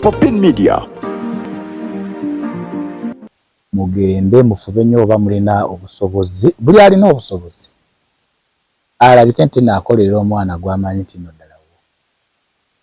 Popin Media. Mugende mufube nnyo oba mulina obusobozi buli alina obusobozi alabike nti naakolera omwana gw'amanyi nti nno ddala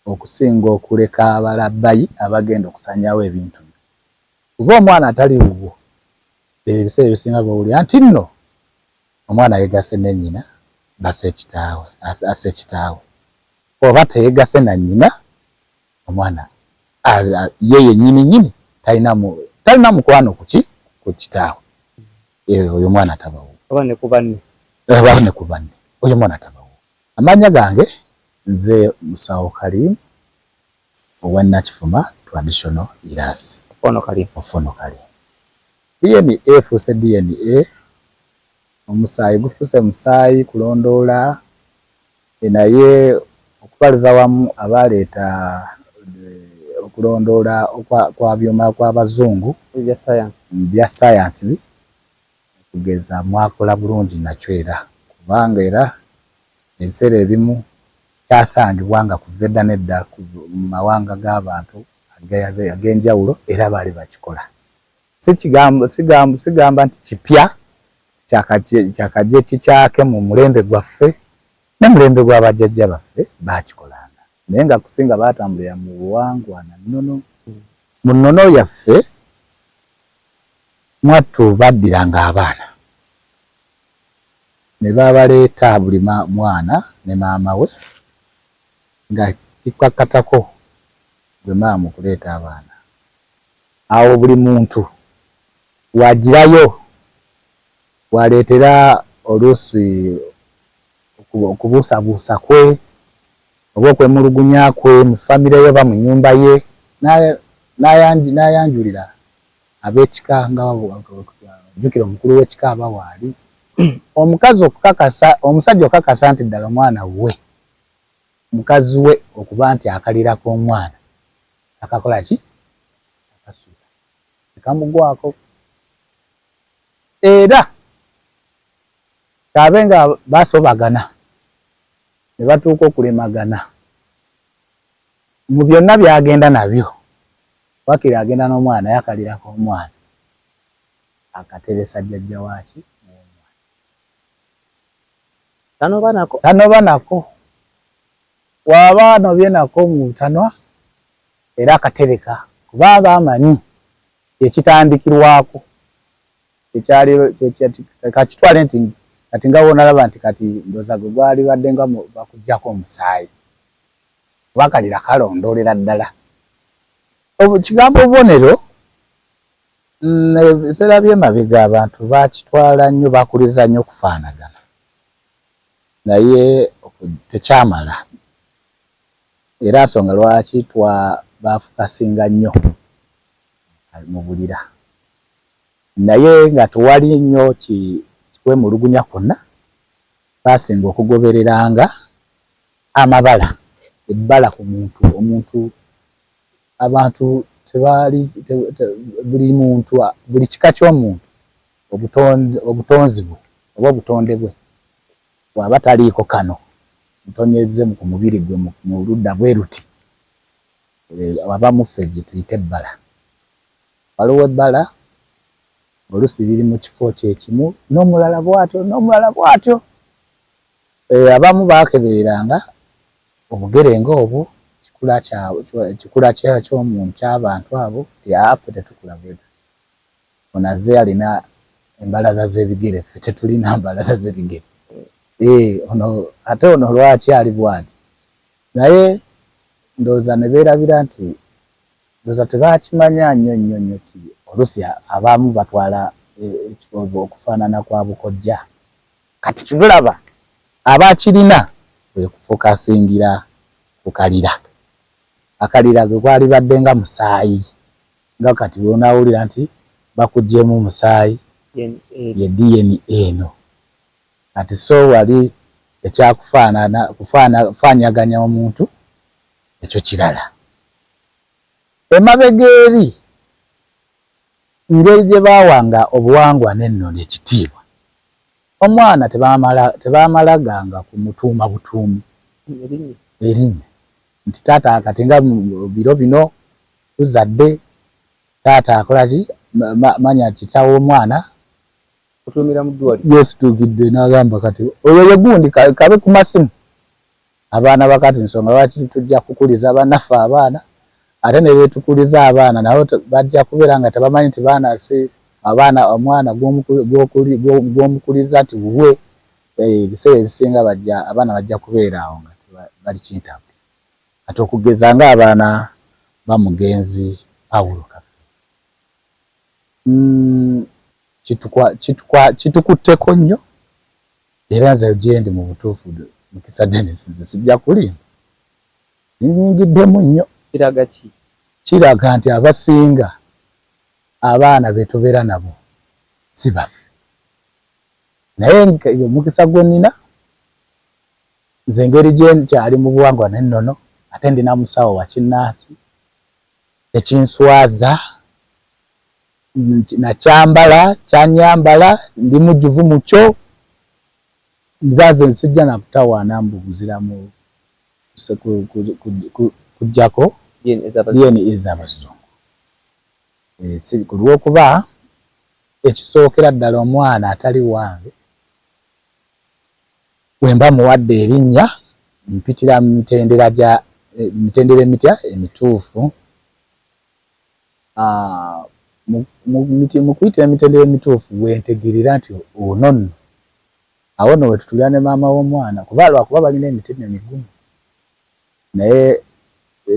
okusinga okuleka abalabbayi abagenda okusanyawo ebintu kuba omwana atali bubwo ebiseera ebisinga bawulira nti nno omwana yeegase ne nnyina asse kitaawe oba teyeegase na nnyina omwana ye yennyini talina mukwano ku kitaawe oyo mwana tabawo oba ne ku banne oyo mwana tabawo. Amannya gange nze Musawo Kalim owa Nakifuma Traditional Healers. Ofono Kalim. DNA efuuse DNA omusaayi gufuuse musaayi kulondoola naye okubaliza wamu abaleeta okulondoola kwa byuma kw'abazungu bya science kugeza mwakola bulungi nakyo era kubanga era ebiseera ebimu kyasangibwa nga kuva edda nedda mu mawanga g'abantu ag'enjawulo era baali bakikola. Sigamba nti kipya kyakajje kikyake mu mulembe gwaffe ne mulembe gw'abajjajja baffe baakikolanga naye nga kusinga baatambulira mu buwangwa na nnono mu nnono yaffe mwattu baddiranga abaana ne babaleeta buli mwana ne maama we nga kikwakkatako gwe maama okuleeta abaana awo buli muntu wagirayo waleetera oluusi okubuusabuusa kwe oba okwemulugunya kwe mu famire ye oba mu nnyumba ye n'ayanjulira ab'ekika nga jjukira omukulu w'ekika aba waali omusajja okukakasa nti ddala omwana we mukazi we okuba nti akalira k'omwana akakola ki akasuula tekamugwako era kaabe nga baasobagana ne batuuka okulemagana mu byonna byagenda nabyo wakiri agenda n'omwana yakalirako omwana akateresa jjajja waaki tanoba nako waba anobye nako mu butanwa era akatereka kubanga amanyi ekitandikirwako kakitwale nti kati nga wonalaba nti kati ndoza gwe gwali badde nga bakuggyako omusaayi kuba kalira kalondoolera ddala. Kigambo obubonero ebiseera by'emabega abantu bakitwala nnyo bakuliza nnyo okufaanagana naye tekyamala era nsonga lwaki baafukasinga nnyo mu bulira naye nga tewali nnyo kikwemulugunya kwonna baasinga okugobereranga amabala ebbala ku omuntu abantu tebaali buli muntu buli kika ky'omuntu obutonzi bwe oba obutonde bwe bw'aba taliiko kano ntonyeze ku mubiri gwe mu ludda bwe ruti waba muffe gye tuyita ebbala waliwo ebbala oluusi biri mu kifo kyekimu n'omulala bw'atyo abamu baakebereranga obugere ng'obwo kikula ky'omuntu ky'abantu abo ffe tetukula bwetu onaze alina embalaza z'ebigere ffe tetulina mbalaza z'ebigere ate ono lwaki ali bwati naye ndowooza ne beerabira nti ndowooza tebaakimanya nnyo ti oluusi abamu batwala okufaanana kwa bukojja kati tulaba abaakirina kwe kufokasingira ku kalira akalira gwe kwali badde nga musaayi nga kati bw'onaawulira nti bakuggyemu musaayi ye DNA eno kati so wali ekyakufaanyaganya omuntu ekyo kirala emabega eri ngeri gye baawanga obuwangwa n'ennono ekitiibwa omwana tebaamalaganga kumutuuma butuumi erinnya nti taata kati nga biro bino tuzadde taata akolaki manya kitawo omwana kutumira mudwali yes tugidde n'agamba kati oyo yegundi kabe ku masimu abaana bakati nsonga lwaki tujja kukuliza bannaffe abaana ate ne beetukuliza abaana nabo bajja kubeera nga tebamanyi nti baana si abaana omwana gw'omukuliza nti wuwe ebiseera ebisinga abaana bajja kubeera awo nga bali kintabu ate okugeza ng'abaana bamugenzi Pawulo kitukutteko nnyo era nze gyendi mu butuufu Mukisa Dennis nze sijja kulimba nyingiddemu nnyo. Kiraga nti abasinga abaana be tubeera nabo si baffe naye omukisa gwe nnina nze engeri gye nkyali mu buwangwa n'ennono ate ndina musawo wa kinnaasi ekinswaza nakyambala kyanyambala ndi mujjuvu mukyo ngaze nsijja nakutawaana mbuguziramu kujjako yeni ez'abazungu ku lw'okuba ekisookera ddala omwana atali wange wemba muwadde erinnya mpitira mu mitendera emitya emituufu mu kuyitira emitendera emituufu wentegerera nti ono nno awo nno wetutulira ne maama w'omwana kuba lwakuba balina emitima emigumu naye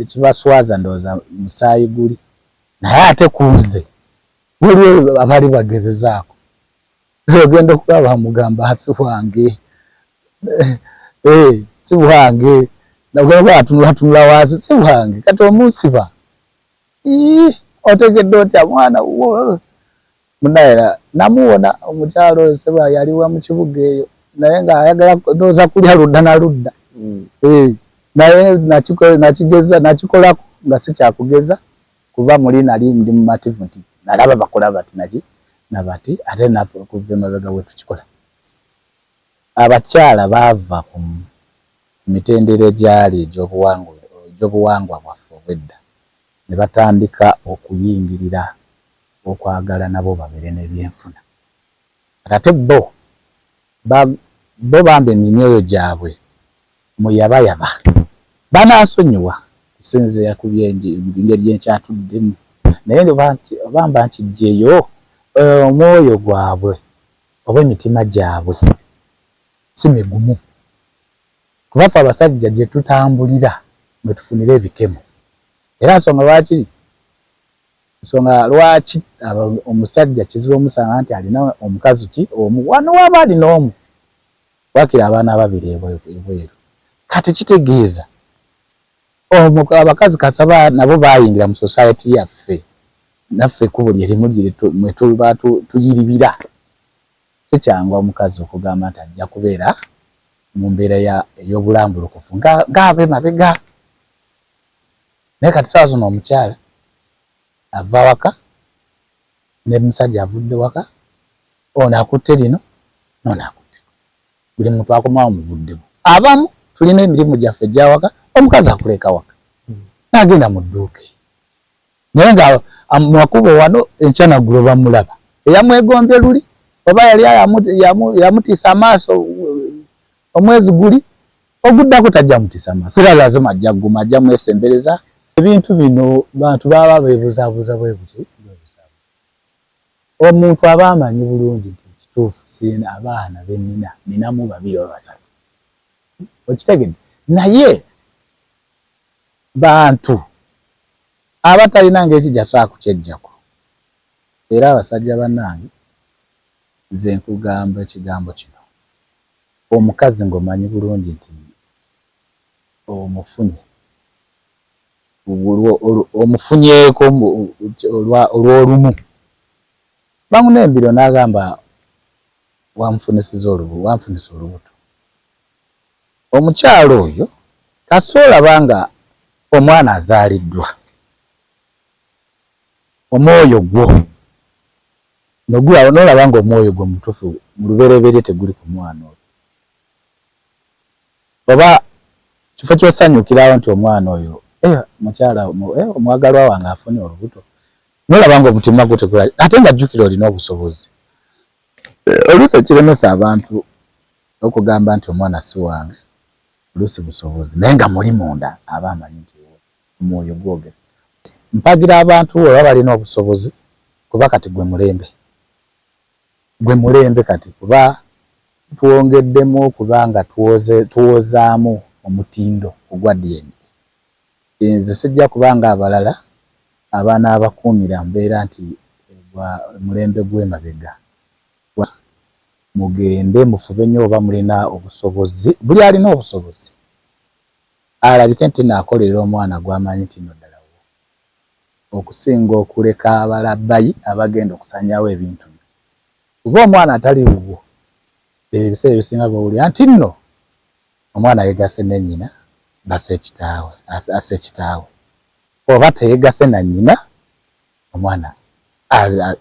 ekibaswaza ndowooza musaayi guli naye ate kunze waliwo abali bagezezaako ogenda okuba bamugamba si wange si wange nagamba atunula wansi si wange kati omunsiba otegedde otya mwana munaera namuwona omukyalo seba yaliwa mu kibuga eyo naye ng'ayagala ndowooza kulya ludda na ludda naye nakikolako nga si kyakugeza kuba muli nali ndi mumativu nti nalaba bakola bati nabati ate kuva emabega wetukikola abakyala baava ku mitendera egyali egy'obuwangwa bwaffe obwedda ne batandika okuyingirira okwagala nabo babeere n'ebyenfuna ate bo bambe emyoyo gyabwe muyabayaba banaasonyiwa kusinziira ku ngeri gyenkyatuddemu naye bamba nkijjeyo omwoyo gwabwe oba emitima gyabwe si migumu kuba ffe abasajja gye tutambulira nga tufunira ebikemo era nsonga lwaki omusajja kizibu omusanga nti alina omukazi ki omu wano waba alina omu wakira abaana ababiri ebweru kati kitegeeza abakazi kasaba nabo bayingira mu society yaffe naffe ekkubo lyerimu mwe tuba tuyiribira si kyangu omukazi okugamba nti ajja kubeera mu mbeera ey'obulambulukufu ng'abe mabega naye kati saawa zino omukyala ava waka ne musajja avudde waka ono akutte lino nono akutte buli muntu akomawo mu buddemu abamu tulina emirimu gyaffe egya waka omukazi akuleka waka n'agenda mu dduuka naye nga makubo wano enkyanaggulo bamulaba eyamwegombye luli oba yali yamutiisa amaaso omwezi guli oguddako tajja mutiisa amaaso era lazima ajja gguma ajja mwesembereza ebintu bino bantu baba beebuzaabuza bwe buti omuntu aba amanyi bulungi nti kituufu sina abaana bennina ninamu babiri oba basatu okitegedde naye bantu abatalina ng'ekijja kukyejjako era abasajja bannange nze nkugamba ekigambo kino omukazi ng'omanyi bulungi nti omufunyeeko olw'olumu bamuna embiro n'agamba wanfunisa olubuto omukyalo oyo kasoolaba nga omwana azaaliddwa omwoyo gwo n'olaba nga omwoyo gwo mutuufu mu lubereberye teguli ku mwana oyo oba kifo ky'osanyukirawo nti omwana oyo mukyala omwagalwa wange afunye olubuto nolaba nga omutima gutegula ate nga jjukira olina obusobozi. Oluusi ekiremesa abantu okugamba nti omwana si wange oluusi busobozi naye nga muli munda aba amanyi nti omwoyo gwogera. Mpagira abantu oba balina obusobozi kuba kati gwe mulembe kati kuba tuwongeddemu okuba nga tuwozaamu omutindo ogwa DNA. Nze sijja kubanga abalala abaana abakuumira mbeera nti mulembe gw'emabega. Mugende mufube nnyo oba mulina obusobozi. Buli alina obusobozi alabike nti naakolerera omwana gw'amanyi nti nno ddala wo, okusinga okuleka abalabbayi abagenda okusanyawo ebintu bye. Kuba omwana atali wubwo ebiseera ebisinga bawulira nti nno omwana yeegase ne nnyina asse kitaawe oba teyeegase na nnyina omwana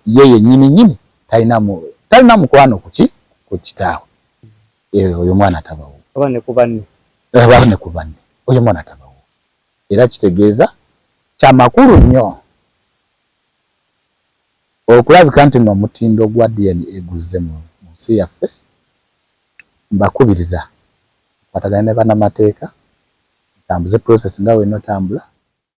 ye yennyini talina mukwano ku kitaawe. Oyo mwana tabawo. Oba ne ku banne. Oyo mwana tabawo. Era kitegeeza kya makulu nnyo okulabika nti n'omutindo gwa DNA eguzze mu nsi yaffe. Mbakubiriza kwatagana ne bannamateeka mutambuze process nga bwe notambula